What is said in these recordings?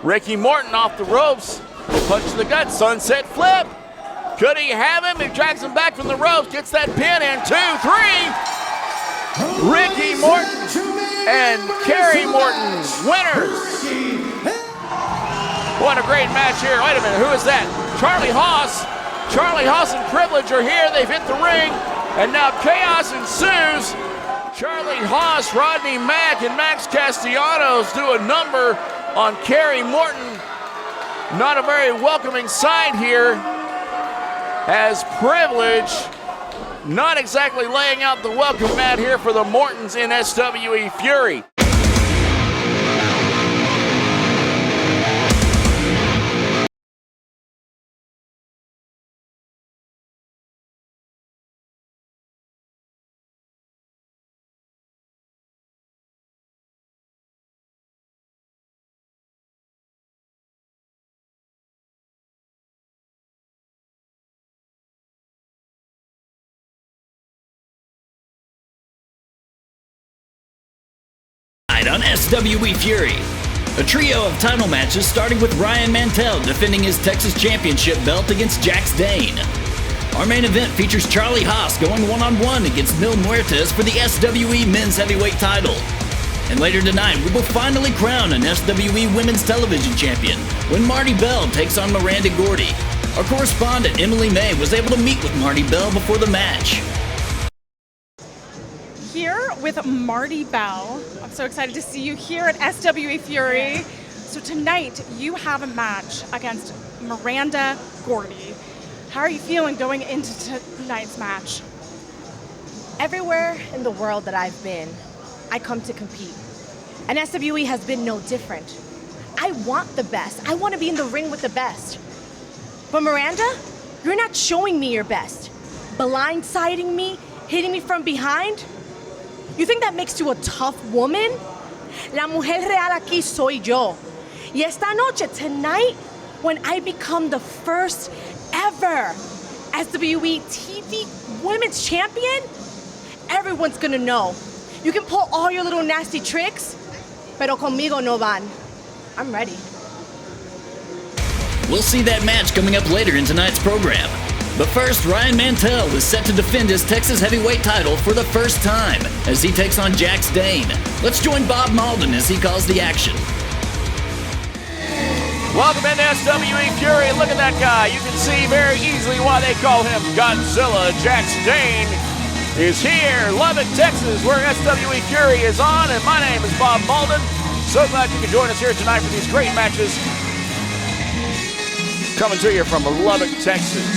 Ricky Morton off the ropes. Punch to the gut, sunset flip. Could he have him? He drags him back from the ropes, gets that pin in, 2, 3. Ricky Morton and Kerry Morton, winners. What a great match here. Wait a minute, who is that? Charlie Haas. Charlie Haas and Privilege are here. They've hit the ring, and now chaos ensues. Charlie Haas, Rodney Mack, and Max Castellanos do a number on Kerry Morton. Not a very welcoming sight here, as Privilege not exactly laying out the welcome mat here for the Mortons in SWE Fury. On SWE Fury, a trio of title matches starting with Ryan Mantell defending his Texas Championship belt against Jax Dane. Our main event features Charlie Haas going one-on-one against Mil Muertes for the SWE Men's Heavyweight title. And later tonight, we will finally crown an SWE Women's Television Champion when Marty Bell takes on Miranda Gordy. Our correspondent Emily May was able to meet with Marty Bell before the match. Here with Marty Bell. I'm so excited to see you here at SWE Fury. So tonight you have a match against Miranda Gordy. How are you feeling going into tonight's match? Everywhere in the world that I've been, I come to compete. And SWE has been no different. I want the best. I want to be in the ring with the best. But Miranda, you're not showing me your best. Blindsiding me, hitting me from behind. You think that makes you a tough woman? La mujer real aquí soy yo. Y esta noche, tonight, when I become the first ever SWE TV Women's Champion, everyone's gonna know. You can pull all your little nasty tricks, pero conmigo no van. I'm ready. We'll see that match coming up later in tonight's program. But first, Ryan Mantell is set to defend his Texas Heavyweight title for the first time as he takes on Jax Dane. Let's join Bob Malden as he calls the action. Welcome into SWE Fury. Look at that guy. You can see very easily why they call him Godzilla. Jax Dane is here, Lubbock, Texas, where SWE Fury is on, and my name is Bob Malden. So glad you can join us here tonight for these great matches. Coming to you from Lubbock, Texas.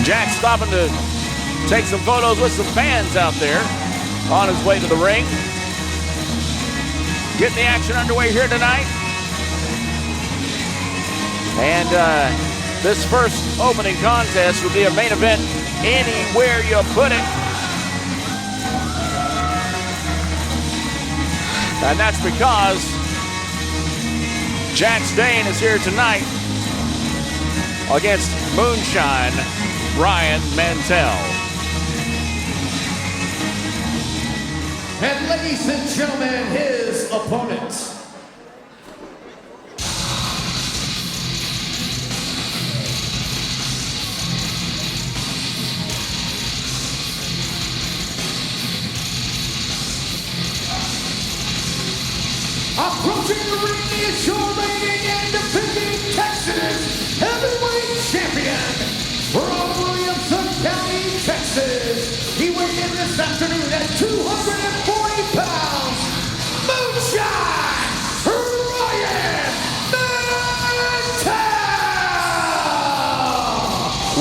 Jax stopping to take some photos with some fans out there on his way to the ring. Getting the action underway here tonight. And this first opening contest will be a main event anywhere you put it. And that's because Jax Dane is here tonight against Moonshine Ryan Mantell. And ladies and gentlemen, his opponent. Approaching the ring is your reigning and defending Texas Heavyweight Champion from Williamson County, Texas. He weighed in this afternoon at 240 pounds. Moonshine Ryan Mantell!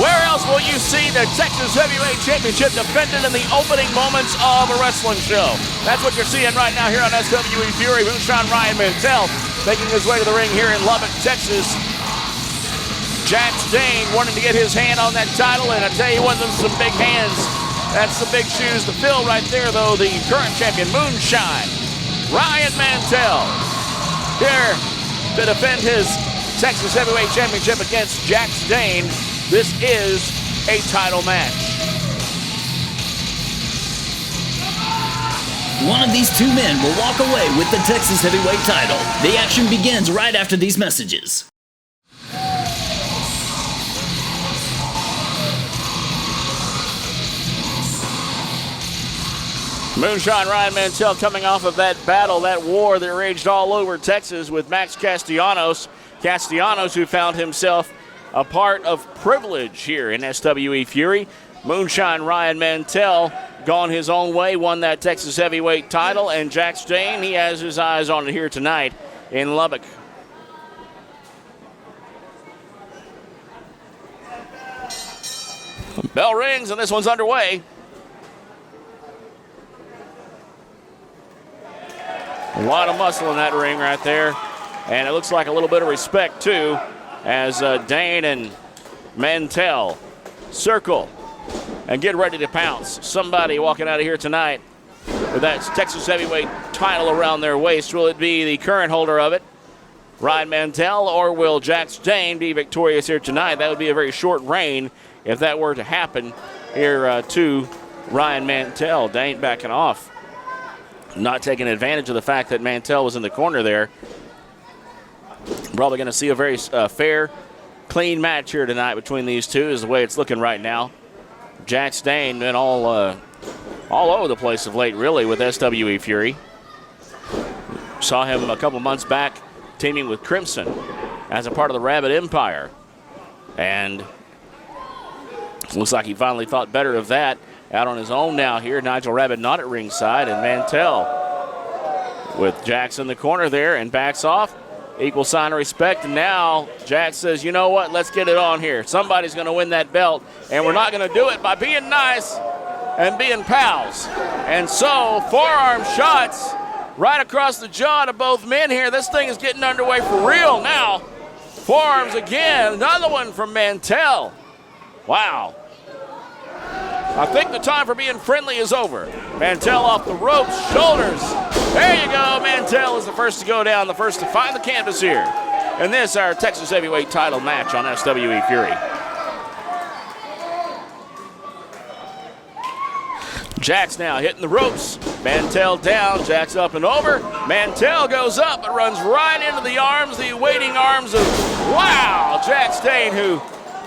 Where else will you see the Texas Heavyweight Championship defended in the opening moments of a wrestling show? That's what you're seeing right now here on SWE Fury. Moonshine Ryan Mantell making his way to the ring here in Lubbock, Texas. Jax Dane wanting to get his hand on that title, and I tell you what, those some big hands. That's some big shoes to fill right there, though. The current champion, Moonshine Ryan Mantell, here to defend his Texas Heavyweight Championship against Jax Dane. This is a title match. One of these two men will walk away with the Texas Heavyweight title. The action begins right after these messages. Moonshine Ryan Mantell coming off of that battle, that war that raged all over Texas with Max Castellanos. Castellanos, who found himself a part of privilege here in SWE Fury. Moonshine Ryan Mantell gone his own way, won that Texas heavyweight title, and Jack Stain, he has his eyes on it here tonight in Lubbock. Bell rings and this one's underway. A lot of muscle in that ring right there. And it looks like a little bit of respect, too, as Dane and Mantell circle and get ready to pounce. Somebody walking out of here tonight with that Texas heavyweight title around their waist. Will it be the current holder of it, Ryan Mantell, or will Jack Dane be victorious here tonight? That would be a very short reign if that were to happen here to Ryan Mantell. Dane backing off, not taking advantage of the fact that Mantell was in the corner there. Probably going to see a very fair, clean match here tonight between these two is the way it's looking right now. Jack Stain been all over the place of late, really, with SWE Fury. Saw him a couple months back teaming with Crimson as a part of the Rabbit Empire. And looks like he finally thought better of that. Out on his own now here, Nigel Rabbit not at ringside, and Mantell with Jax in the corner there and backs off. Equal sign of respect, and now Jack says, you know what, let's get it on here. Somebody's going to win that belt, and we're not going to do it by being nice and being pals. And so, forearm shots right across the jaw to both men here. This thing is getting underway for real now. Forearms again, another one from Mantell. Wow. I think the time for being friendly is over. Mantell off the ropes, shoulders. There you go. Mantell is the first to go down, the first to find the canvas here. And this, our Texas heavyweight title match on SWE Fury. Jack's now hitting the ropes. Mantell down, Jack's up and over. Mantell goes up and runs right into the arms, the waiting arms of, wow, Jack Stain, who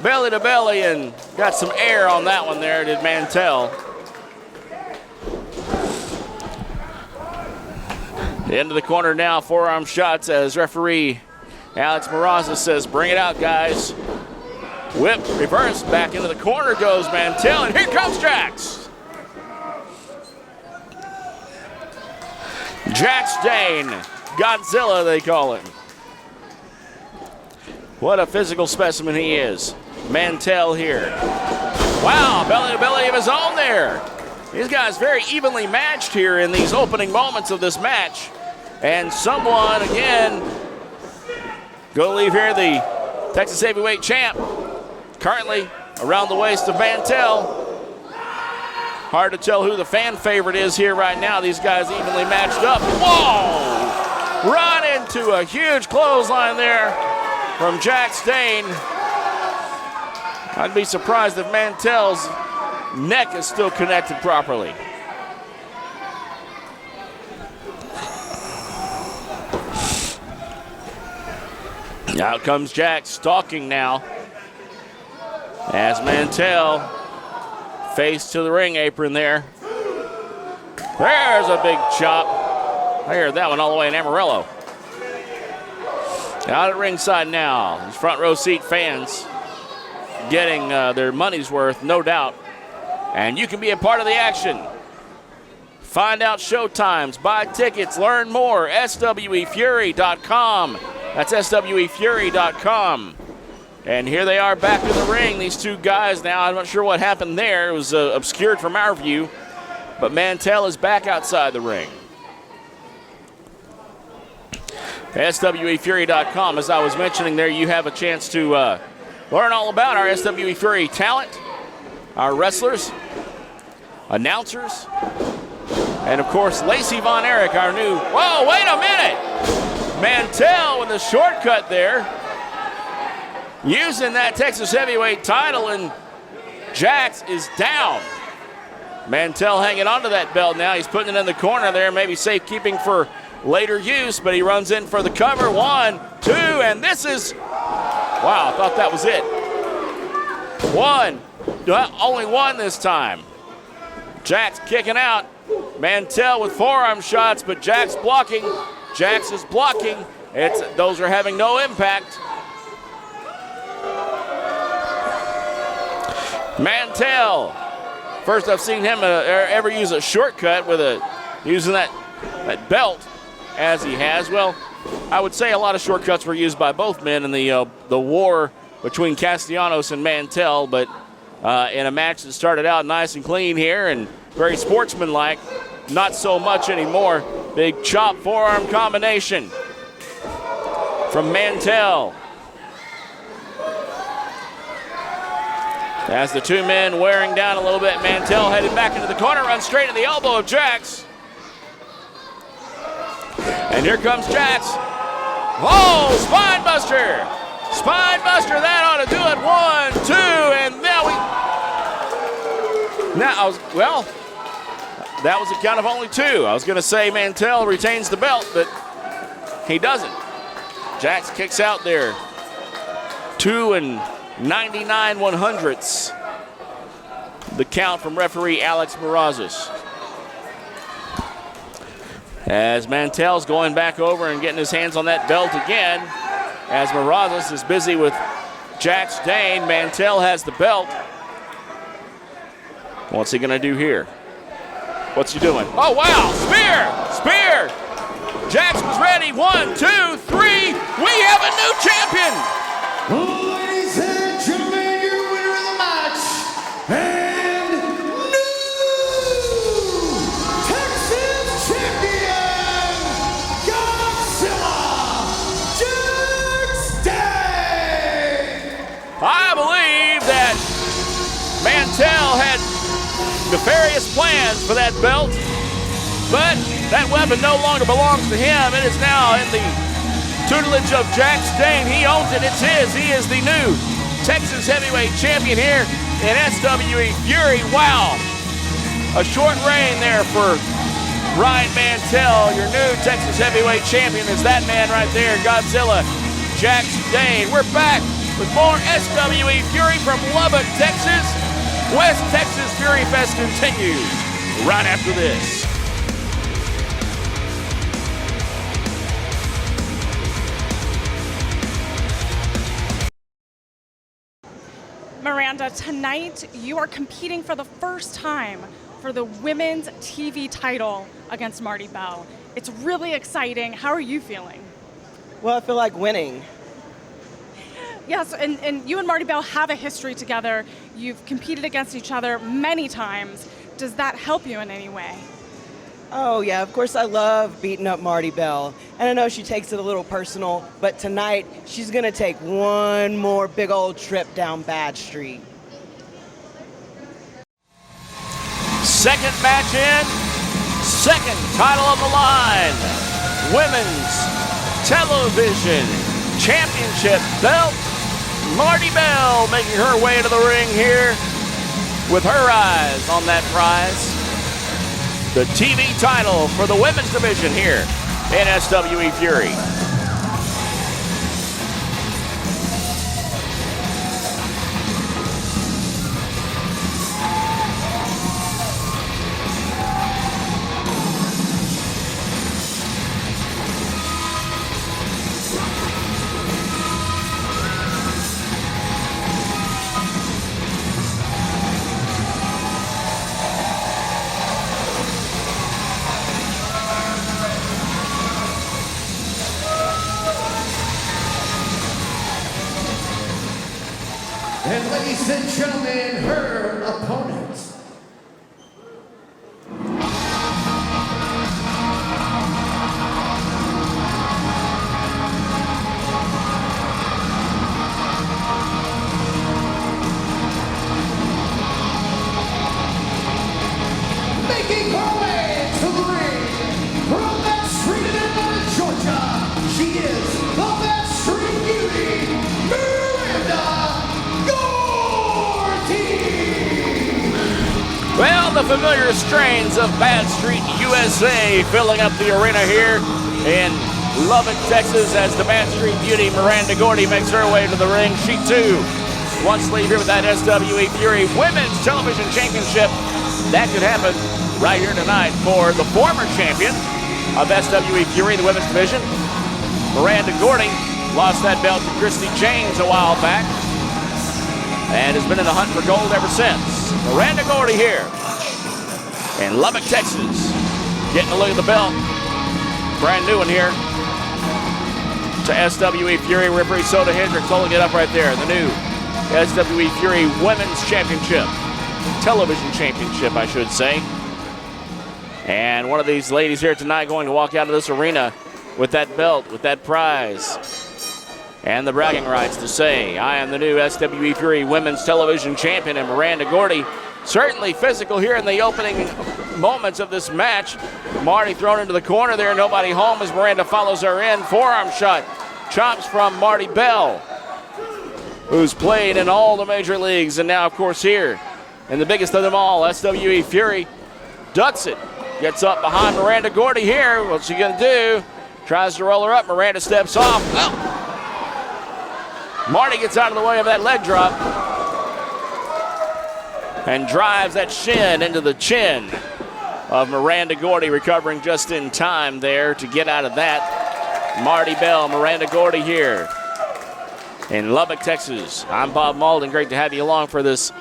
belly to belly and got some air on that one there, did Mantell. Into the corner now, forearm shots as referee Alex Maraza says, bring it out, guys. Whip, reverse, back into the corner goes Mantell, and here comes Jax. Jack Stain, Godzilla they call him. What a physical specimen he is. Mantell here. Wow, belly to belly of his own there. These guys very evenly matched here in these opening moments of this match. And someone, again, going to leave here the Texas heavyweight champ. Currently around the waist of Mantell. Hard to tell who the fan favorite is here right now. These guys evenly matched up. Whoa! Run into a huge clothesline there from Jack Stain. I'd be surprised if Mantell's neck is still connected properly. Out comes Jack, stalking now. As Mantell face to the ring apron there. There's a big chop. I heard that one all the way in Amarillo. Out at ringside now, these front row seat fans getting their money's worth, no doubt. And you can be a part of the action. Find out showtimes, buy tickets, learn more, SWEFury.com. That's SWEFury.com. And here they are back in the ring, these two guys now. I'm not sure what happened there. It was obscured from our view. But Mantell is back outside the ring. SWEFury.com. As I was mentioning there, you have a chance to learn all about our SWE Fury talent, our wrestlers, announcers, and of course, Lacey Von Erich, our new, whoa, wait a minute! Mantell with a shortcut there. using that Texas heavyweight title, and Jax is down. Mantell hanging onto that belt now. He's putting it in the corner there, maybe safekeeping for later use, but he runs in for the cover. 1, 2, and this is, wow, I thought that was it. 1, only 1 this time. Jax kicking out. Mantell with forearm shots, but Jax blocking. Jax is blocking. Those are having no impact. Mantell. First I've seen him ever use a shortcut with using that belt as he has. Well, I would say a lot of shortcuts were used by both men in the war between Castellanos and Mantell, but in a match that started out nice and clean here and very sportsmanlike, not so much anymore. Big chop forearm combination from Mantell. As the two men wearing down a little bit, Mantell headed back into the corner, runs straight to the elbow of Jax. And here comes Jax. Oh, spine buster. Spine buster, that ought to do it. 1, 2, and that was a count of only 2. I was going to say Mantell retains the belt, but he doesn't. Jax kicks out there. 2 99/100ths. The count from referee Alex Marazis. As Mantell's going back over and getting his hands on that belt again, as Marazis is busy with Jax Dane. Mantell has the belt. What's he gonna do here? What's he doing? Oh wow, spear, spear. Jax was ready. 1, 2, 3. We have a new champion. Ladies and gentlemen, your winner of the match, and new Texas champion, Zula, I believe that Mantell had nefarious plans for that belt, but that weapon no longer belongs to him. It is now in the tutelage of Jax Dane. He owns it. It's his. He is the new Texas heavyweight champion here in SWE Fury. Wow. A short reign there for Ryan Mantell. Your new Texas heavyweight champion is that man right there, Godzilla, Jax Dane. We're back with more SWE Fury from Lubbock, Texas. West Texas Fury Fest continues right after this. Miranda, tonight you are competing for the first time for the women's TV title against Marty Bell. It's really exciting. How are you feeling? Well, I feel like winning. Yes, and you and Marty Bell have a history together. You've competed against each other many times. Does that help you in any way? Oh, yeah, of course I love beating up Marty Bell. And I know she takes it a little personal, but tonight she's going to take one more big old trip down Bad Street. Second match in, second title on the line. Women's Television Championship belt. Marty Bell making her way to the ring here with her eyes on that prize. The TV title for the women's division here in SWE Fury. And ladies and gentlemen, her opponent. Making her way to the ring from that street in Atlanta, Georgia, she is the Best Street Beauty, Miranda. familiar strains of Bad Street USA filling up the arena here in Lubbock, Texas, as the Bad Street beauty Miranda Gordy makes her way to the ring. She too wants to leave here with that SWE Fury Women's Television Championship. That could happen right here tonight for the former champion of SWE Fury, the women's division. Miranda Gordy lost that belt to Christy James a while back and has been in the hunt for gold ever since. Miranda Gordy here in Lubbock, Texas, getting a look at the belt. Brand new one here to SWE Fury. Referee Soda Hendricks holding it up right there. The new SWE Fury Women's Championship. Television Championship, I should say. And one of these ladies here tonight going to walk out of this arena with that belt, with that prize, and the bragging rights to say, I am the new SWE Fury Women's Television Champion. And Miranda Gordy, certainly physical here in the opening moments of this match. Marty thrown into the corner there, nobody home as Miranda follows her in. Forearm shot, chops from Marty Bell, who's played in all the major leagues, and now, of course, here in the biggest of them all, SWE Fury, ducks it. Gets up behind Miranda Gordy here. What's she going to do? Tries to roll her up. Miranda steps off. Oh. Marty gets out of the way of that leg drop and drives that shin into the chin of Miranda Gordy, recovering just in time there to get out of that. Marty Bell, Miranda Gordy here in Lubbock, Texas. I'm Bob Malden. Great to have you along for this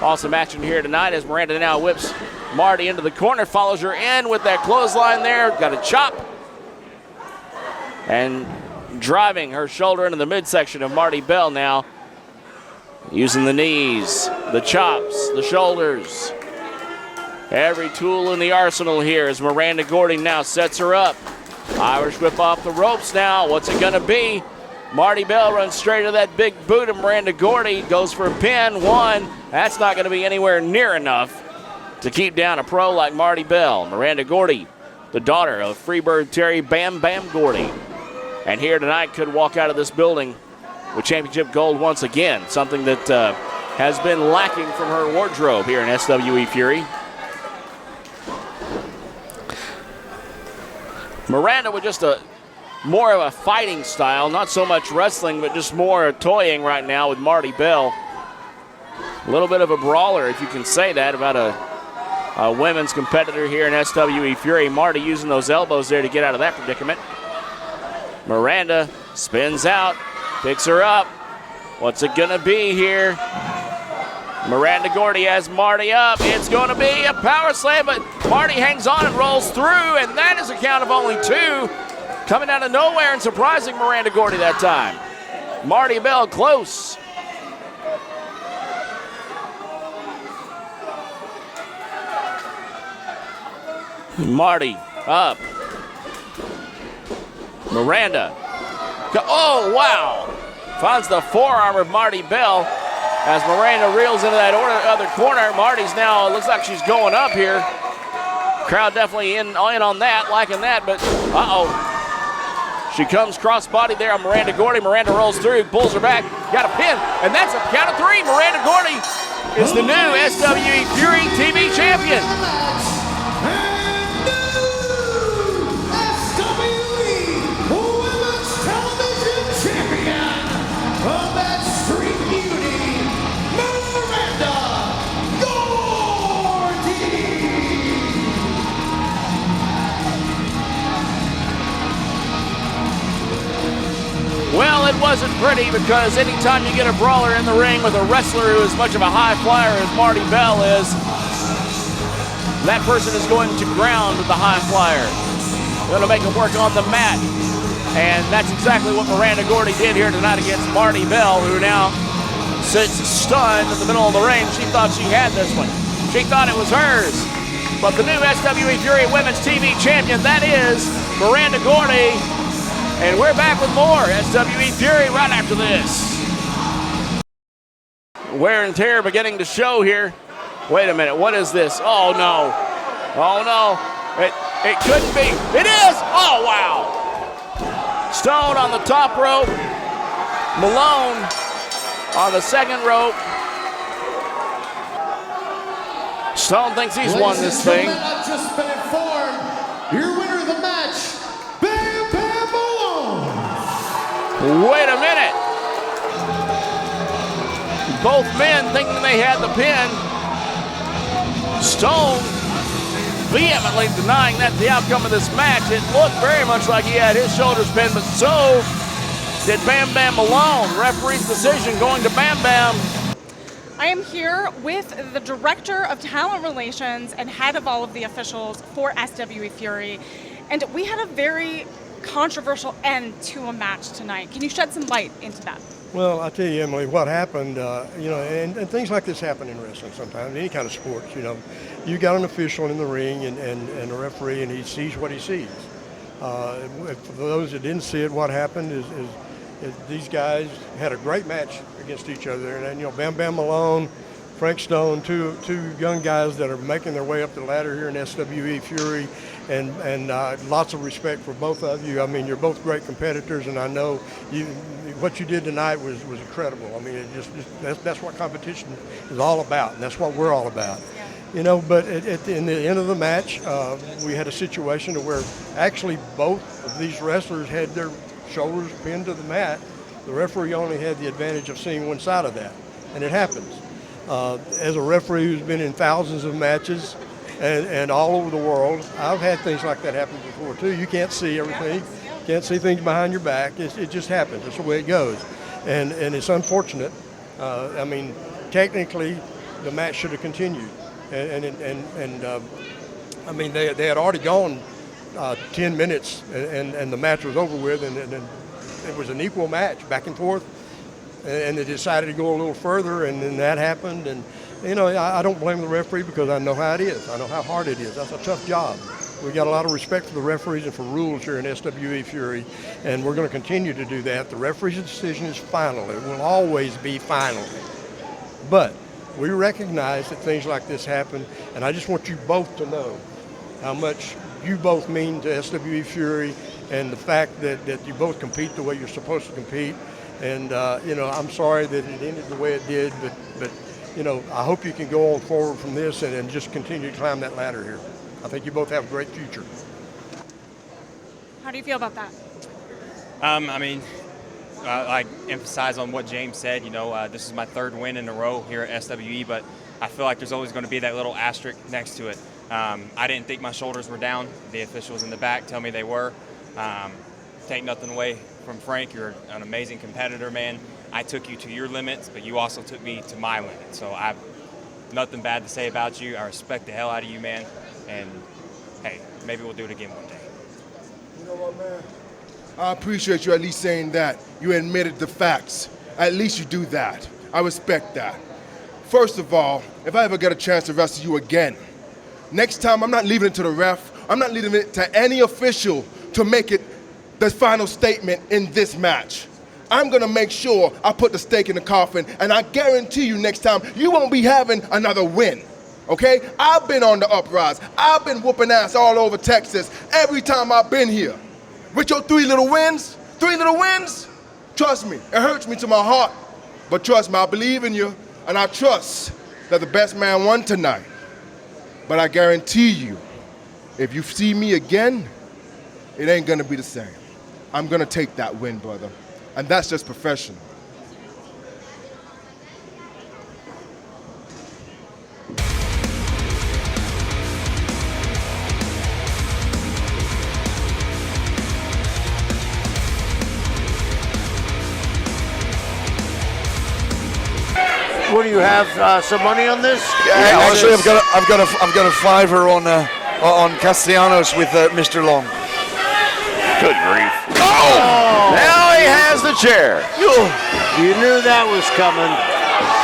awesome action here tonight as Miranda now whips Marty into the corner, follows her in with that clothesline there, got a chop, and driving her shoulder into the midsection of Marty Bell now, using the knees, the chops, the shoulders. Every tool in the arsenal here as Miranda Gordy now sets her up. Irish whip off the ropes now. What's it gonna be? Marty Bell runs straight to that big boot of Miranda Gordy, goes for a pin, one. That's not gonna be anywhere near enough to keep down a pro like Marty Bell. Miranda Gordy, the daughter of Freebird Terry Bam Bam Gordy. And here tonight could walk out of this building with championship gold once again, something that has been lacking from her wardrobe here in SWE Fury. Miranda with just more of a fighting style, not so much wrestling, but just more toying right now with Marty Bell. A little bit of a brawler, if you can say that, about a women's competitor here in SWE Fury. Marty using those elbows there to get out of that predicament. Miranda spins out, picks her up. What's it gonna be here? Miranda Gordy has Marty up. It's gonna be a power slam, but Marty hangs on and rolls through, and that is a count of only two. Coming out of nowhere and surprising Miranda Gordy that time. Marty Bell close. Marty up. Miranda. Oh, wow. Finds the forearm of Marty Bell as Miranda reels into that other corner. Marty's now, looks like she's going up here. Crowd definitely in on that, liking that, but uh-oh. She comes cross-body there on Miranda Gordy. Miranda rolls through, pulls her back, got a pin, and that's a count of three. Miranda Gordy is the new SWE Fury TV champion. Well, it wasn't pretty because anytime you get a brawler in the ring with a wrestler who is much of a high flyer as Marty Bell is, that person is going to ground the high flyer. Going to make him work on the mat. And that's exactly what Miranda Gordy did here tonight against Marty Bell, who now sits stunned in the middle of the ring. She thought she had this one. She thought it was hers. But the new SWE Fury Women's TV Champion, that is Miranda Gordy. And we're back with more SWE Fury right after this. Wear and tear beginning to show here. Wait a minute, what is this? Oh no. Oh no. It couldn't be. It is! Oh wow. Stone on the top rope. Malone on the second rope. Stone thinks he's won this thing. I've just been informed. Your winner of the match, Bam Bam Malone. Wait a minute. Both men thinking they had the pin. Stone vehemently denying that's the outcome of this match. It looked very much like he had his shoulders pinned, but so did Bam Bam Malone. Referee's decision going to Bam Bam. I am here with the Director of Talent Relations and head of all of the officials for SWE Fury. And we had a very controversial end to a match tonight. Can you shed some light into that? Well, I'll tell you, Emily, what happened, and things like this happen in wrestling sometimes, any kind of sports, You got an official in the ring and a referee, and he sees what he sees. For those that didn't see it, what happened is these guys had a great match against each other. And, Bam Bam Malone, Frank Stone, two young guys that are making their way up the ladder here in SWE Fury. And lots of respect for both of you. I mean, you're both great competitors, and I know what you did tonight was incredible. I mean, that's what competition is all about, and that's what we're all about. But in the end of the match, we had a situation where actually both of these wrestlers had their shoulders pinned to the mat. The referee only had the advantage of seeing one side of that, and it happens. As a referee who's been in thousands of matches and all over the world, I've had things like that happen before too. You can't see everything, can't see things behind your back. It just happens. That's the way it goes, and it's unfortunate. I mean, technically, the match should have continued, I mean, they had already gone 10 minutes, and the match was over with, and it was an equal match, back and forth, and they decided to go a little further, and then that happened, and I don't blame the referee because I know how it is. I know how hard it is. That's a tough job. We got a lot of respect for the referees and for rules here in SWE Fury, and we're going to continue to do that. The referee's decision is final. It will always be final. But we recognize that things like this happen, and I just want you both to know how much you both mean to SWE Fury and the fact that you both compete the way you're supposed to compete. And, I'm sorry that it ended the way it did, but I hope you can go on forward from this and just continue to climb that ladder here. I think you both have a great future. How do you feel about that? I emphasize on what James said. This is my third win in a row here at SWE, but I feel like there's always going to be that little asterisk next to it. I didn't think my shoulders were down. The officials in the back tell me they were. Take nothing away from Frank. You're an amazing competitor, man. I took you to your limits, but you also took me to my limits. So I have nothing bad to say about you. I respect the hell out of you, man. And, hey, maybe we'll do it again one day. You know what, man? I appreciate you at least saying that. You admitted the facts. At least you do that. I respect that. First of all, if I ever get a chance to wrestle you again, next time I'm not leaving it to the ref. I'm not leaving it to any official to make it the final statement in this match. I'm gonna make sure I put the stake in the coffin, and I guarantee you next time you won't be having another win. Okay? I've been on the uprise. I've been whooping ass all over Texas every time I've been here. With your three little wins, trust me, it hurts me to my heart. But trust me, I believe in you, and I trust that the best man won tonight. But I guarantee you, if you see me again, it ain't gonna be the same. I'm gonna take that win, brother. And that's just professional. What do you have? Some money on this? Yeah, actually, I've got a $5 on Castellanos with Mr. Long. Good grief. Oh! Now he has the chair. You knew that was coming.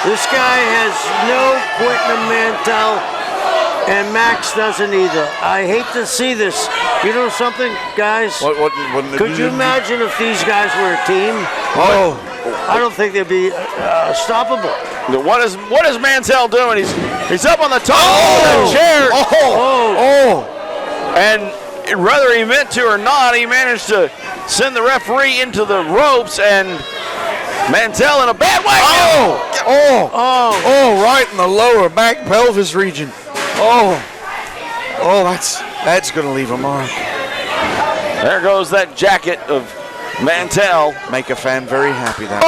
This guy has no quit in the Mantel, and Max doesn't either. I hate to see this. You know something, guys? Could you imagine if these guys were a team? Oh. I don't think they'd be stoppable. What is Mantel doing? He's up on the top of the chair. And whether he meant to or not, he managed to send the referee into the ropes, and Mantel in a bad way. Right in the lower back pelvis region. Oh, that's going to leave a mark. There goes that jacket of Mantell. Make a fan very happy. That.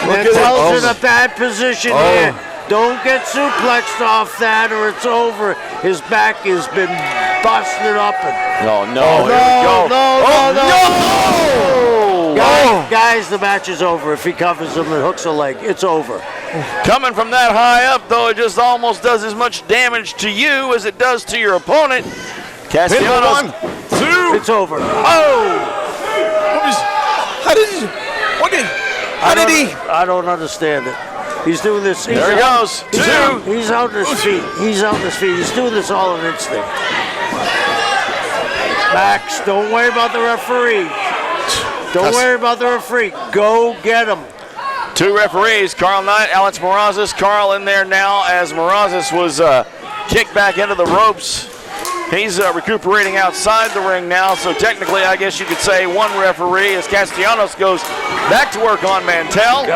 Mantell's in a bad position here. Don't get suplexed off that or it's over. His back has been busted up. No. Guys, the match is over. If he covers him and hooks a leg, it's over. Coming from that high up, though, it just almost does as much damage to you as it does to your opponent. Castellanos. 2. It's over. How did he? I don't understand it. He's doing this. There he goes. 2. He's out on his feet. He's doing this all on instinct. Max, don't worry about the referee. Go get him. 2 referees, Carl Knight, Alex Morazes. Carl in there now as Morazes was kicked back into the ropes. He's recuperating outside the ring now, so technically I guess you could say 1 referee as Castellanos goes back to work on Mantell.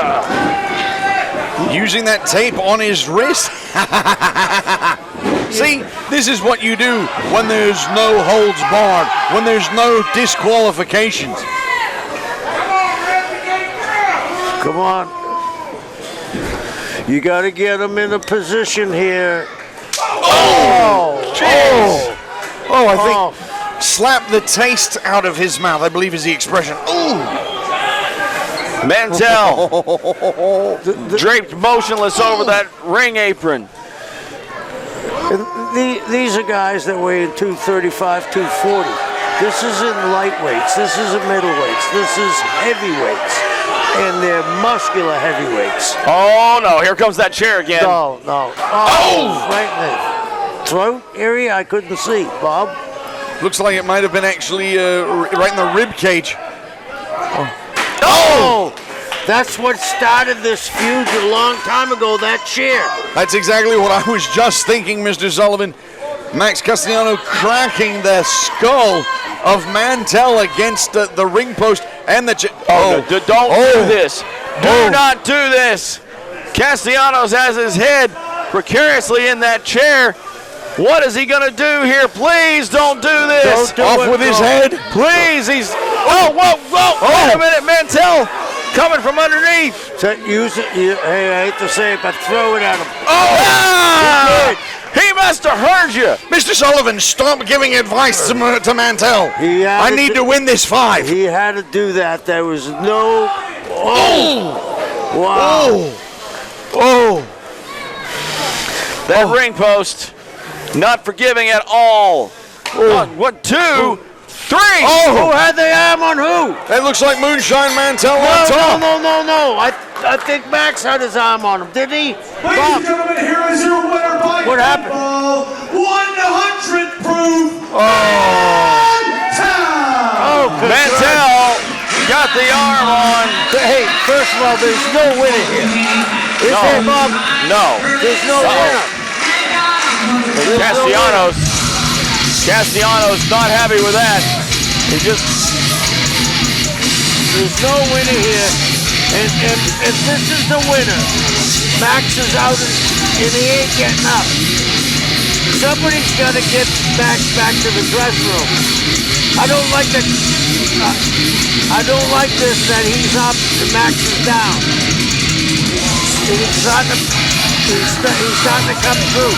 Using that tape on his wrist. See, this is what you do when there's no holds barred, when there's no disqualifications. Come on. You got to get him in a position here. I think slap the taste out of his mouth, I believe is the expression. Mantell draped motionless over that ring apron. These are guys that weigh in 235, 240. This isn't lightweights. This isn't middleweights. This is heavyweights. And they're muscular heavyweights. Oh, no. Here comes that chair again. No. Right in the throat area, I couldn't see. Bob? Looks like it might have been actually right in the rib cage. That's what started this feud a long time ago, that chair. That's exactly what I was just thinking, Mr. Sullivan. Max Castellanos cracking the skull of Mantell against the ring post and the chair. Don't do this. Do not do this. Castellanos has his head precariously in that chair. What is he going to do here? Please don't do this. Off with his head. Please. He's. Whoa. Wait a minute. Mantell coming from underneath. Use it. Hey, I hate to say it, but throw it at him. He must have heard you. Mr. Sullivan, stop giving advice to Mantell. I need to win this 5. He had to do that. There was no. Wow. That ring post, not forgiving at all. 1, 2, 3. Who had the arm on who? That looks like Moonshine Mantell on top. No. I think Max had his arm on him, didn't he? Ladies and gentlemen, here is your winner by What happened? 100 proof. Mantell got the arm on. Hey, first of all, there's no winner here. Is there, Bob? No. There's no winner. Castellanos not happy with that. There's no winner here. And if this is the winner, Max is out and he ain't getting up. Somebody's got to get Max back to the dressing room. I don't like this that he's up and Max is down. And he's starting to come through.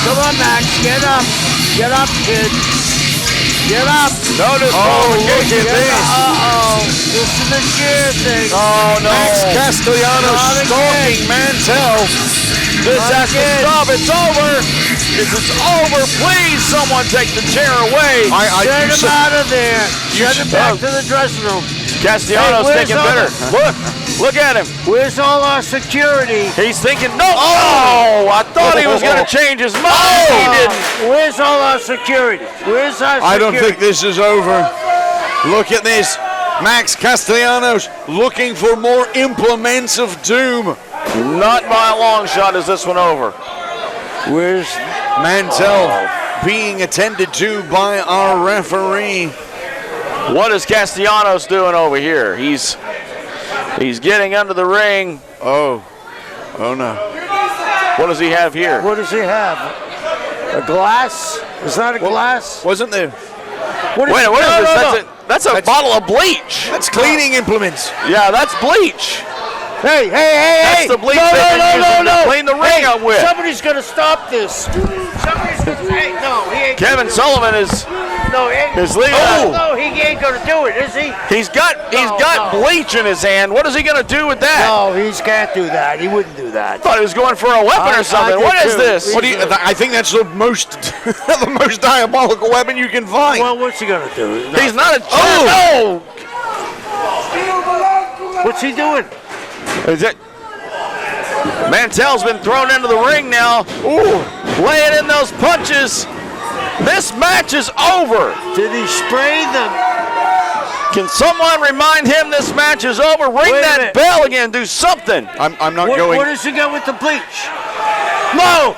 Come on, Max, get up. Get up, kid. Get up. No disqualification. This is the cheer thing. Oh, no. Max Castellanos stalking Mantell. This has to stop. It's over. This is over. Please, someone take the chair away. Send him out of there. Send him back to the dressing room. Castellanos thinking better. Look at him. Where's all our security? He's thinking, no. I thought he was going to change his mind. He didn't. Where's all our security? Where's our security? I don't think this is over. Look at this. Max Castellanos looking for more implements of doom. Not by a long shot is this one over. Where's Mantell being attended to by our referee? What is Castellanos doing over here? He's getting under the ring. Oh no. What does he have here? What does he have? A glass? Is that a glass? Wasn't there? What is, Wait, what is this? no. That's a bottle of bleach. That's cleaning implements. Yeah, that's bleach. Hey! That's the bleach they've been using to clean the ring up with. Somebody's gonna stop this. Somebody's gonna. Hey, no, he ain't. Kevin Sullivan is leaving. No, he ain't gonna do it, is he? He's got bleach in his hand. What is he gonna do with that? No, he can't do that. He wouldn't do that. I thought he was going for a weapon or something. What is this? What do you? I think that's the most the most diabolical weapon you can find. Well, what's he gonna do? He's not a champ. Oh! What's he doing? Is it? Mantell's been thrown into the ring now. Ooh, laying in those punches. This match is over. Did he spray them? Can someone remind him this match is over? Ring that bell again. Do something. I'm not going. What does he got with the bleach? No!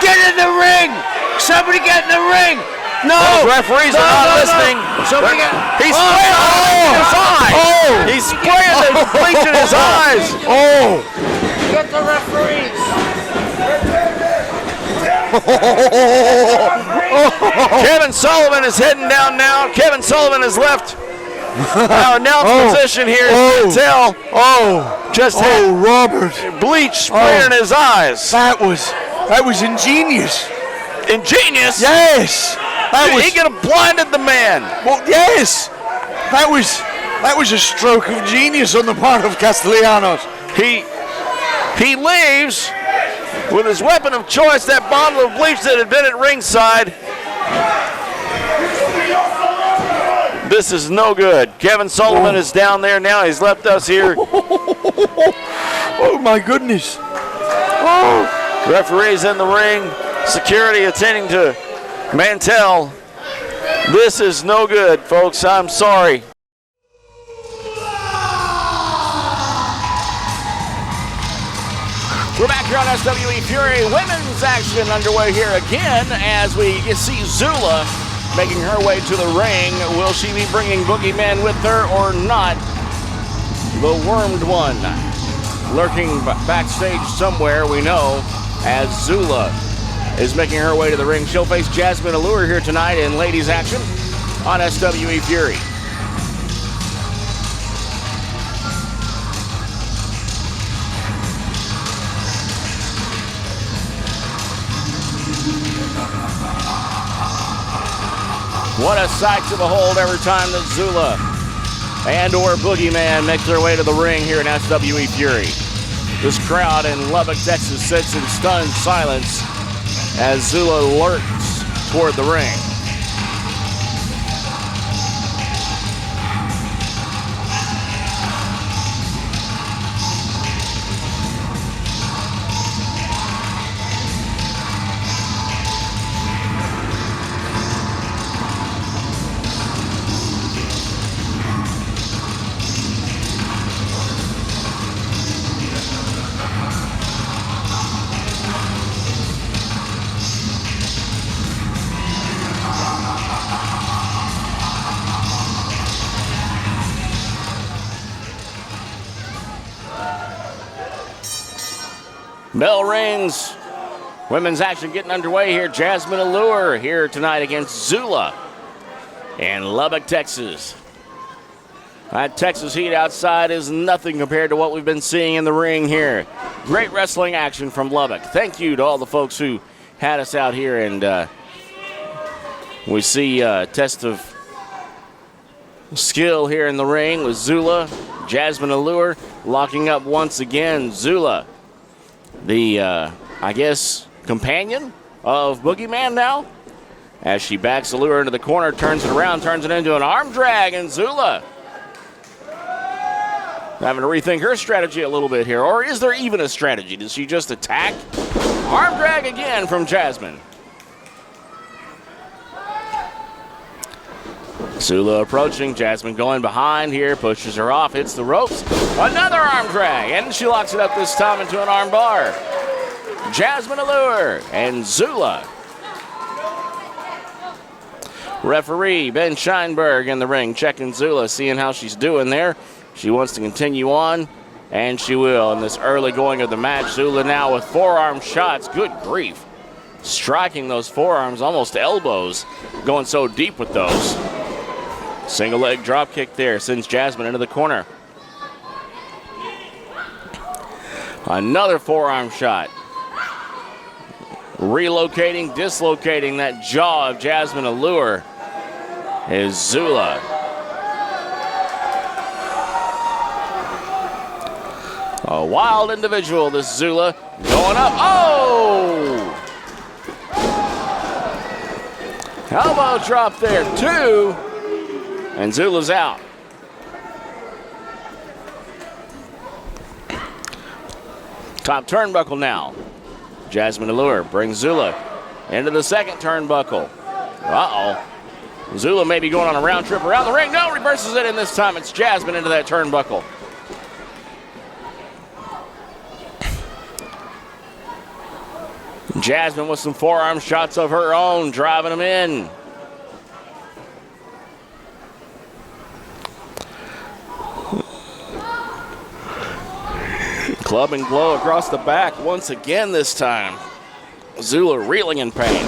Get in the ring! Somebody get in the ring! No! Those referees are not listening. Somebody get. He's spraying his eyes. Oh! He's spraying the bleach in his eyes. Oh! Get the referees! Kevin Sullivan is heading down now. Kevin Sullivan has left our announce position here. Mantell just had Robert! bleach spraying in his eyes. That was ingenious. Ingenious? Yes. He could have blinded the man. Well, yes. That was a stroke of genius on the part of Castellanos. He leaves with his weapon of choice, that bottle of bleach that had been at ringside. This is no good. Kevin Sullivan is down there now. He's left us here. Oh my goodness. Referees in the ring. Security attending to Mantell. This is no good, folks. I'm sorry. We're back here on SWE Fury. Women's action underway here again as we see Zula making her way to the ring. Will she be bringing Boogeyman with her or not? The Wormed One lurking backstage somewhere, we know, as Zula is making her way to the ring. She'll face Jasmine Allure here tonight in ladies action on SWE Fury. What a sight to behold every time that Zula and or Boogeyman makes their way to the ring here in SWE Fury. This crowd in Lubbock, Texas sits in stunned silence as Zula lurks toward the ring. Bell rings. Women's action getting underway here. Jasmine Allure here tonight against Zula in Lubbock, Texas. That Texas heat outside is nothing compared to what we've been seeing in the ring here. Great wrestling action from Lubbock. Thank you to all the folks who had us out here, and we see a test of skill here in the ring with Zula. Jasmine Allure locking up once again. Zula, the, I guess, companion of Boogeyman now, as she backs Allure into the corner, turns it around, turns it into an arm drag, and Zula having to rethink her strategy a little bit here. Or is there even a strategy? Does she just attack? Arm drag again from Jasmine. Zula approaching, Jasmine going behind here, pushes her off, hits the ropes. Another arm drag, and she locks it up this time into an arm bar. Jasmine Allure and Zula. Referee Ben Scheinberg in the ring, checking Zula, seeing how she's doing there. She wants to continue on And she will in this early going of the match. Zula now with forearm shots. Good grief. Striking those forearms, almost elbows, going so deep with those. Single leg drop kick there, sends Jasmine into the corner. Another forearm shot. Relocating, dislocating that jaw of Jasmine Allure is Zula. A wild individual, this Zula, going up. Oh! Elbow drop there, 2, and Zula's out. Top turnbuckle now. Jasmine Allure brings Zula into the second turnbuckle. Uh-oh. Zula may be going on a round trip around the ring. No, reverses it, and this time it's Jasmine into that turnbuckle. Jasmine with some forearm shots of her own, driving them in. Club and blow across the back once again this time. Zula reeling in pain.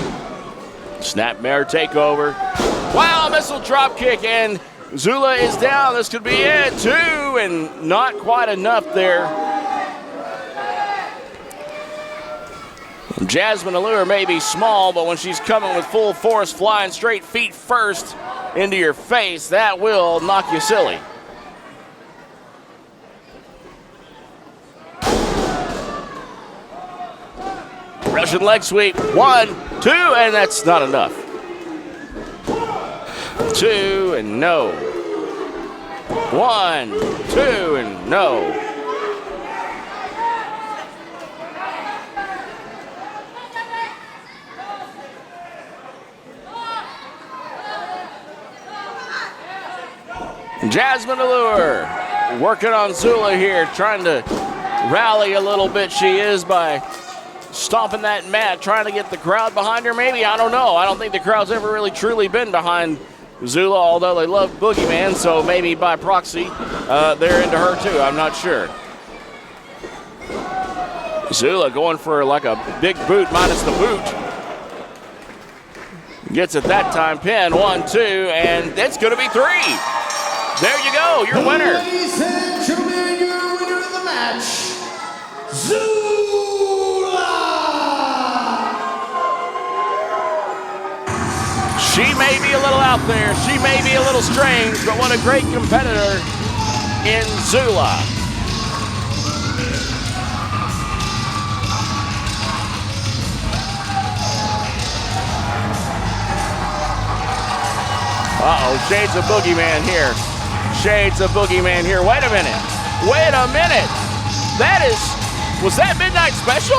Snapmare takeover. Wow, missile drop kick, and Zula is down. This could be it, 2, and not quite enough there. Jasmine Allure may be small, but when she's coming with full force, flying straight feet first into your face, that will knock you silly. Russian leg sweep, 1, 2, and that's not enough. 2, and no. 1, 2, and no. Jasmine Allure working on Zula here, trying to rally a little bit. She is by stomping that mat, trying to get the crowd behind her maybe. I don't know. I don't think the crowd's ever really truly been behind Zula, although they love Boogeyman, so maybe by proxy they're into her too. I'm not sure. Zula going for like a big boot minus the boot. Gets it that time. Pin, 1, 2, and it's going to be 3. There you go, your winner. Ladies and gentlemen, your winner of the match, Zula! She may be a little out there, she may be a little strange, but what a great competitor in Zula. Uh-oh, shades of Boogeyman here. Shades of Boogeyman here. Wait a minute. Wait a minute. Was that Midnight Special?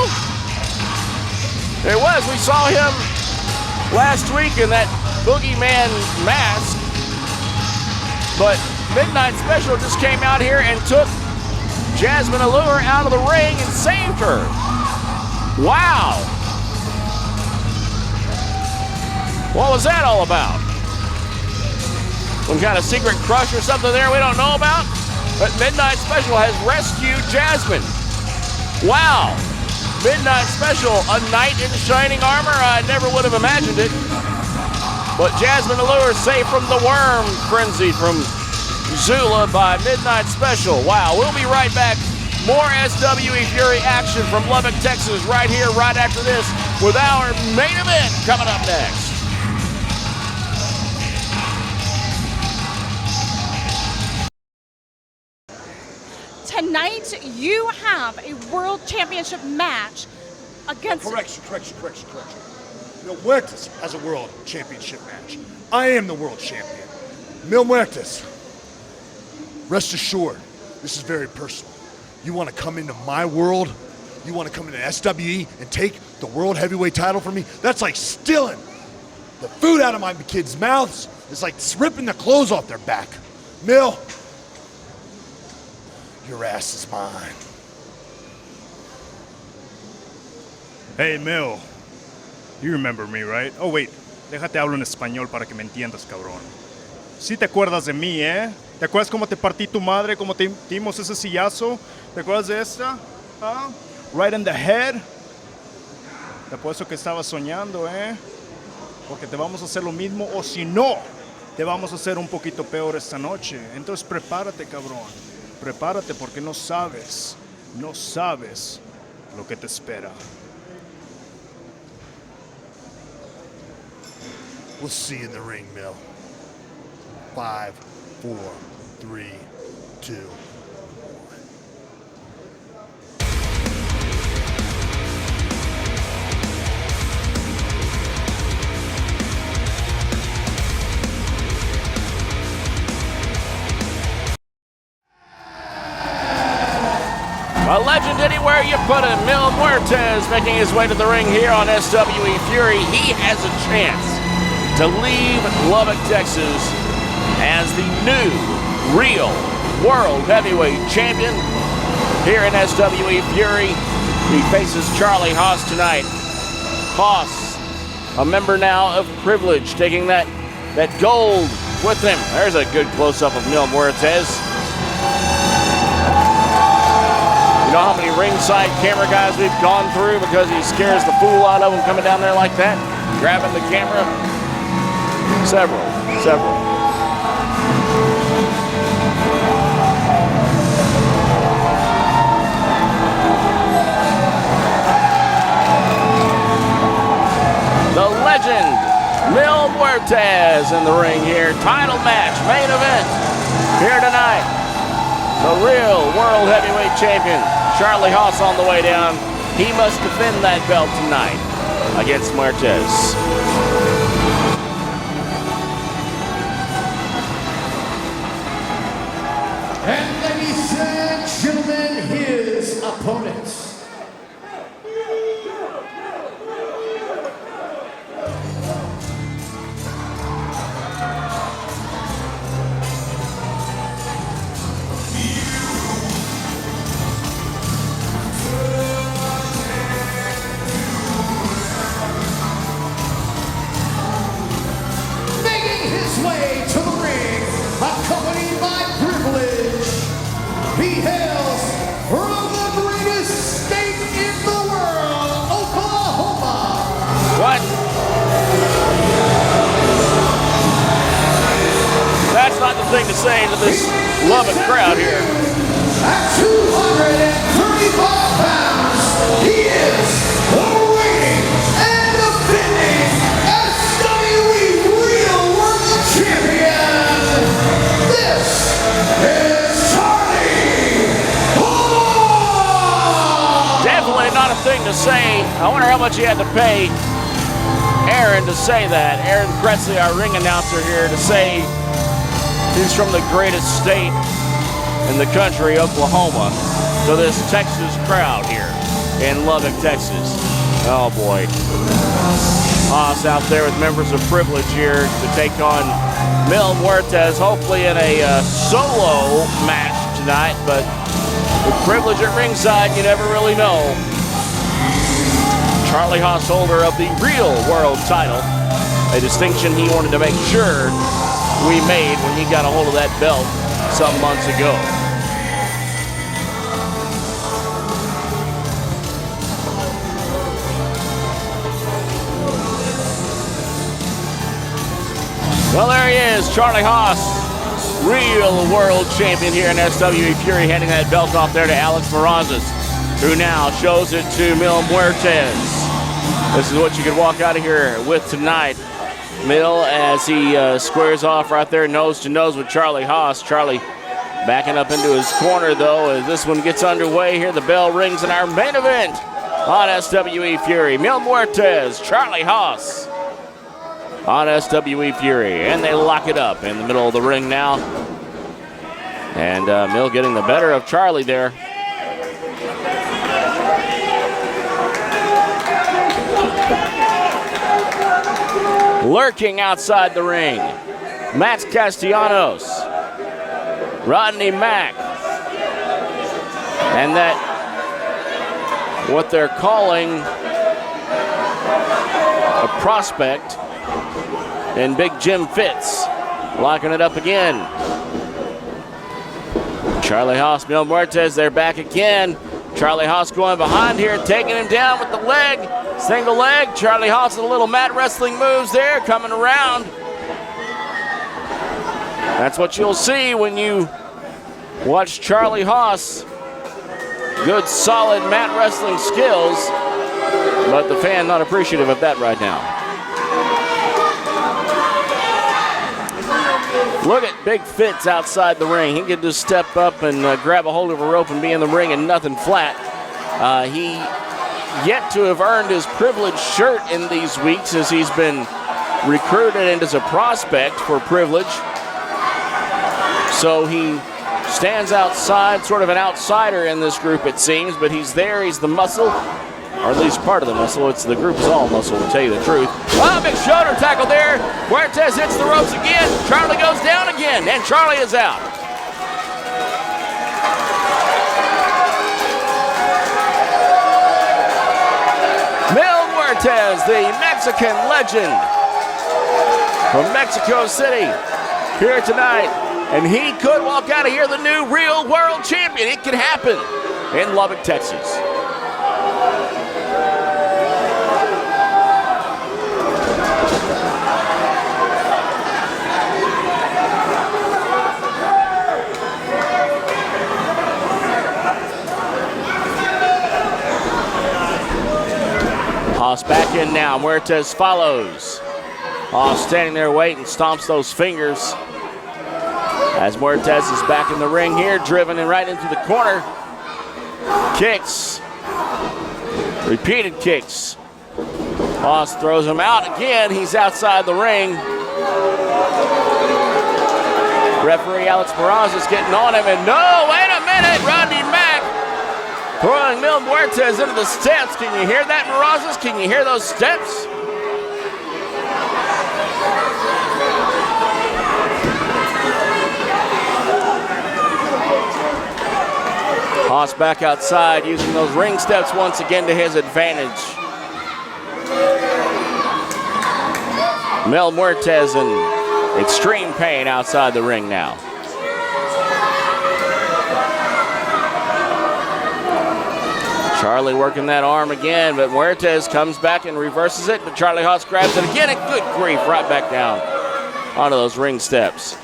It was. We saw him last week in that Boogeyman mask. But Midnight Special just came out here and took Jasmine Allure out of the ring and saved her. Wow. What was that all about? Some kind of secret crush or something there we don't know about? But Midnight Special has rescued Jasmine. Wow. Midnight Special, a knight in shining armor? I never would have imagined it. But Jasmine Allure safe from the worm frenzy from Zula by Midnight Special. Wow, we'll be right back. More SWE Fury action from Lubbock, Texas right here, right after this with our main event coming up next. Tonight, you have a World Championship match against... Correction. Mil Muertes has a World Championship match. I am the World Champion. Mil Muertes, rest assured, this is very personal. You want to come into my world? You want to come into SWE and take the World Heavyweight title from me? That's like stealing the food out of my kids' mouths. It's like ripping the clothes off their back. Mil, your ass is mine. Hey, Mil. You remember me, right? Oh, wait. Déjate hablo en español para que me entiendas, cabrón. Sí te acuerdas de mí, ¿eh? ¿Te acuerdas cómo te partí tu madre, cómo te dimos ese sillazo? ¿Te acuerdas de esta? ¿Ah? Right in the head. Te apuesto que estabas soñando, ¿eh? Porque te vamos a hacer lo mismo, o si no, te vamos a hacer un poquito peor esta noche. Entonces prepárate, cabrón. Prepárate porque no sabes lo que te espera. We'll see you in the ring, Mil. 5, 4, 3, 2. A legend anywhere you put him. Mil Muertes making his way to the ring here on SWE Fury. He has a chance to leave Lubbock, Texas as the new real world heavyweight champion here in SWE Fury. He faces Charlie Haas tonight. Haas, a member now of Privilege, taking that gold with him. There's a good close-up of Mil Muertes. You know how many ringside camera guys we've gone through because he scares the fool out of them coming down there like that, grabbing the camera? Several. The legend, Mil Muertes in the ring here. Title match, main event here tonight. The real world heavyweight champion, Charlie Haas, on the way down. He must defend that belt tonight against Muertes. And ladies and gentlemen, his opponents. Making his way to the ring, accompanied by Privilege. He hails from the greatest state in the world, Oklahoma. What? That's not the thing to say to this Lubbock crowd here. At 235 pounds, he is the reigning and defending SWE Real World Champion. This is Charlie Haas. Definitely not a thing to say. I wonder how much he had to pay Aaron to say that. Aaron Presley, our ring announcer here, to say he's from the greatest state in the country, Oklahoma, to this Texas crowd here in Lubbock, Texas. Oh boy. Haas out there with members of Privilege here to take on Mil Muertes, hopefully in a solo match tonight, but with Privilege at ringside, you never really know. Charlie Haas, holder of the real world title, a distinction he wanted to make sure we made when he got a hold of that belt some months ago. Well, there he is, Charlie Haas, real world champion here in SWE Fury, handing that belt off there to Alex Marazes, who now shows it to Mil Muertes. This is what you could walk out of here with tonight. Mil, as he squares off right there nose to nose with Charlie Haas. Charlie backing up into his corner, though, as this one gets underway here. The bell rings in our main event on SWE Fury. Mil Muertes, Charlie Haas on SWE Fury. And they lock it up in the middle of the ring now. And Mil getting the better of Charlie there. Lurking outside the ring, Matt Castellanos, Rodney Mack, and that what they're calling a prospect in Big Jim Fitz locking it up again. Charlie Haas, Mil Muertes, they're back again. Charlie Haas going behind here, taking him down with the leg. Single leg. Charlie Haas with a little mat wrestling moves there, coming around. That's what you'll see when you watch Charlie Haas. Good, solid mat wrestling skills, but the fan not appreciative of that right now. Look at Big Fitz outside the ring. He can just step up and grab a hold of a rope and be in the ring and nothing flat. He yet to have earned his privilege shirt in these weeks as he's been recruited and as a prospect for privilege. So he stands outside, sort of an outsider in this group it seems, but he's there, he's the muscle, or at least part of the muscle. It's the group is all muscle, to tell you the truth. Oh, big shoulder tackle there. Muertes hits the ropes again. Charlie goes down again, and Charlie is out. Mil Muertes, the Mexican legend from Mexico City, here tonight. And he could walk out of here the new real world champion. It could happen in Lubbock, Texas. Haas back in now. Muertes follows. Haas standing there waiting, stomps those fingers. As Muertes is back in the ring here, driven and right into the corner. Kicks. Repeated kicks. Haas throws him out again. He's outside the ring. Referee Alex Moraz is getting on him, and no, wait a minute, Rodney Mack throwing Mil Muertes into the steps. Can you hear that, Morazes? Can you hear those steps? Haas back outside, using those ring steps once again to his advantage. Mil Muertes in extreme pain outside the ring now. Charlie working that arm again, but Muertes comes back and reverses it, but Charlie Haas grabs it again, and good grief, right back down onto those ring steps.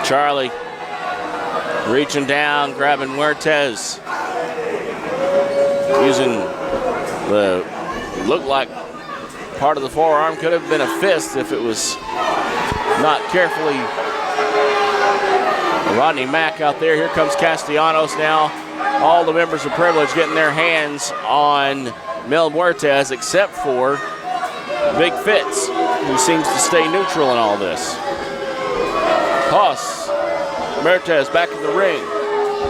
Charlie reaching down, grabbing Muertes, using the, looked like part of the forearm, could have been a fist if it was not carefully. Rodney Mack out there. Here comes Castellanos now. All the members of Privilege getting their hands on Mil Muertes except for Big Fitz, who seems to stay neutral in all this. Haas, Muertes back in the ring.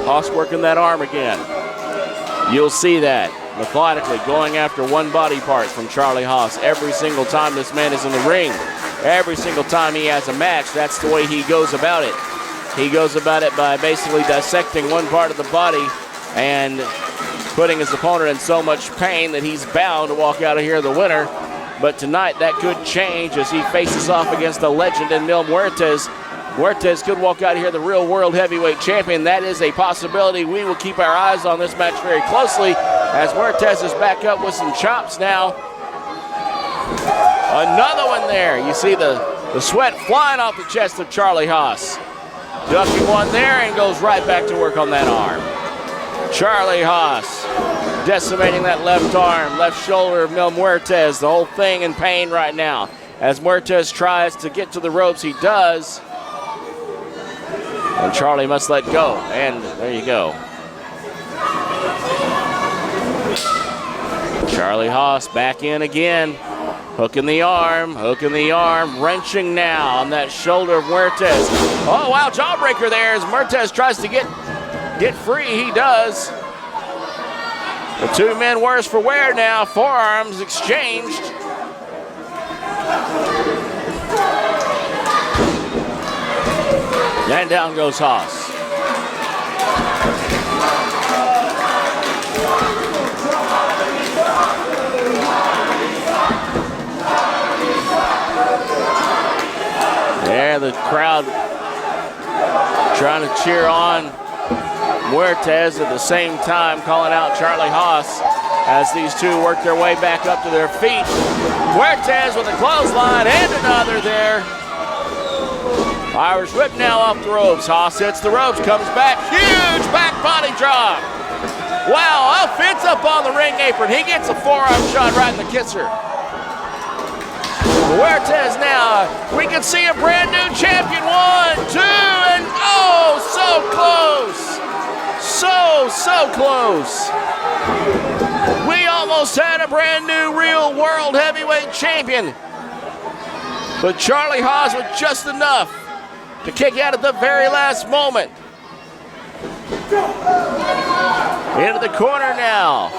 Haas working that arm again. You'll see that methodically going after one body part from Charlie Haas every single time this man is in the ring. Every single time he has a match, that's the way he goes about it. He goes about it by basically dissecting one part of the body and putting his opponent in so much pain that he's bound to walk out of here the winner. But tonight that could change as he faces off against the legend in Mil Muertes. Muertes could walk out of here the real world heavyweight champion. That is a possibility. We will keep our eyes on this match very closely as Muertes is back up with some chops now. Another one there. You see the sweat flying off the chest of Charlie Haas. Ducking one there and goes right back to work on that arm. Charlie Haas decimating that left arm, left shoulder of Mil Muertes. The whole thing in pain right now. As Muertes tries to get to the ropes, he does. And Charlie must let go. And there you go. Charlie Haas back in again. Hooking the arm, wrenching now on that shoulder of Muertes. Oh, wow, jawbreaker there as Muertes tries to get free. He does. The two men worse for wear now. Forearms exchanged. And down goes Haas. There, the crowd trying to cheer on Muertes at the same time, calling out Charlie Haas as these two work their way back up to their feet. Muertes with a clothesline and another there. Irish whip now off the ropes. Haas hits the ropes, comes back, huge back body drop. Wow, fits up on the ring apron. He gets a forearm shot right in the kisser. Muertes now, we can see a brand new champion. 1, 2, and oh, so close. So close. We almost had a brand new real world heavyweight champion. But Charlie Haas with just enough to kick out at the very last moment. Into the corner now.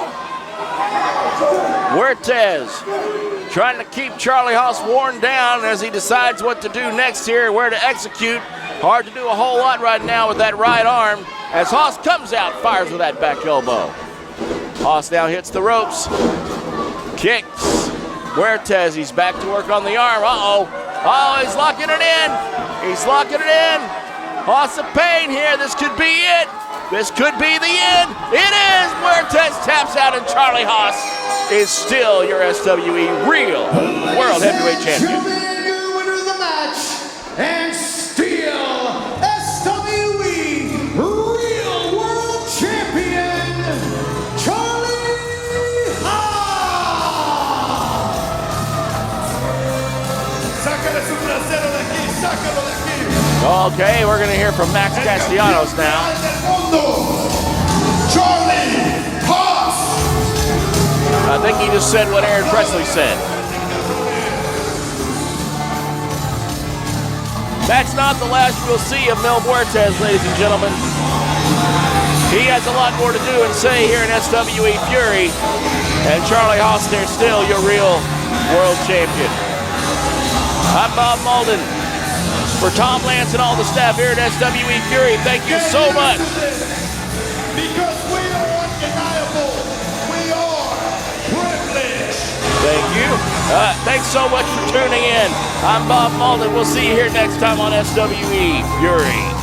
Muertes trying to keep Charlie Haas worn down as he decides what to do next here, where to execute. Hard to do a whole lot right now with that right arm as Haas comes out, fires with that back elbow. Haas now hits the ropes, kicks. Muertes, he's back to work on the arm. Oh, he's locking it in. He's locking it in. Haas of pain here. This could be it. This could be the end. It is. Muertes taps out, and Charlie Haas is still your SWE real world heavyweight champion. New winner of the match and still SWE real world champion, Charlie Haas. Sácale su trasero de aquí, sácalo de aquí. Okay, we're going to hear from Max Castellanos now. Charlie Haas. I think he just said what Aaron Presley said. That's not the last we'll see of Mil Muertes, ladies and gentlemen. He has a lot more to do and say here in SWE Fury. And Charlie Haas, they're still your real world champion. I'm Bob Malden. For Tom Lance and all the staff here at SWE Fury, thank you so much. Because we are undeniable. We are privileged. Thank you. Thanks so much for tuning in. I'm Bob Malden. We'll see you here next time on SWE Fury.